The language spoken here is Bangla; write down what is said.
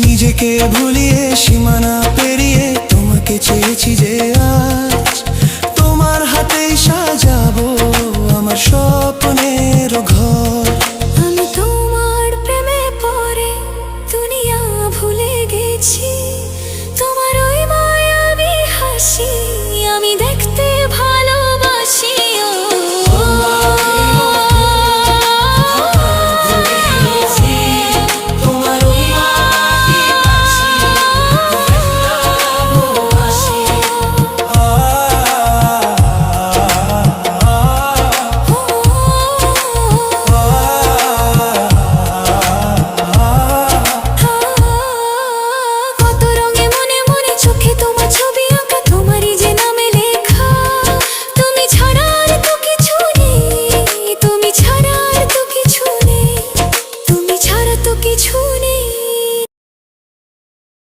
নিজেকে ভুলিয়ে সীমানা পেরিয়ে তোমাকে চেয়েছি যে আজ তোমার হাতেই সাজাবো আমার স্বপ্নের ঘর। আমি তোমার প্রেমে পড়ে দুনিয়া ভুলে গেছি।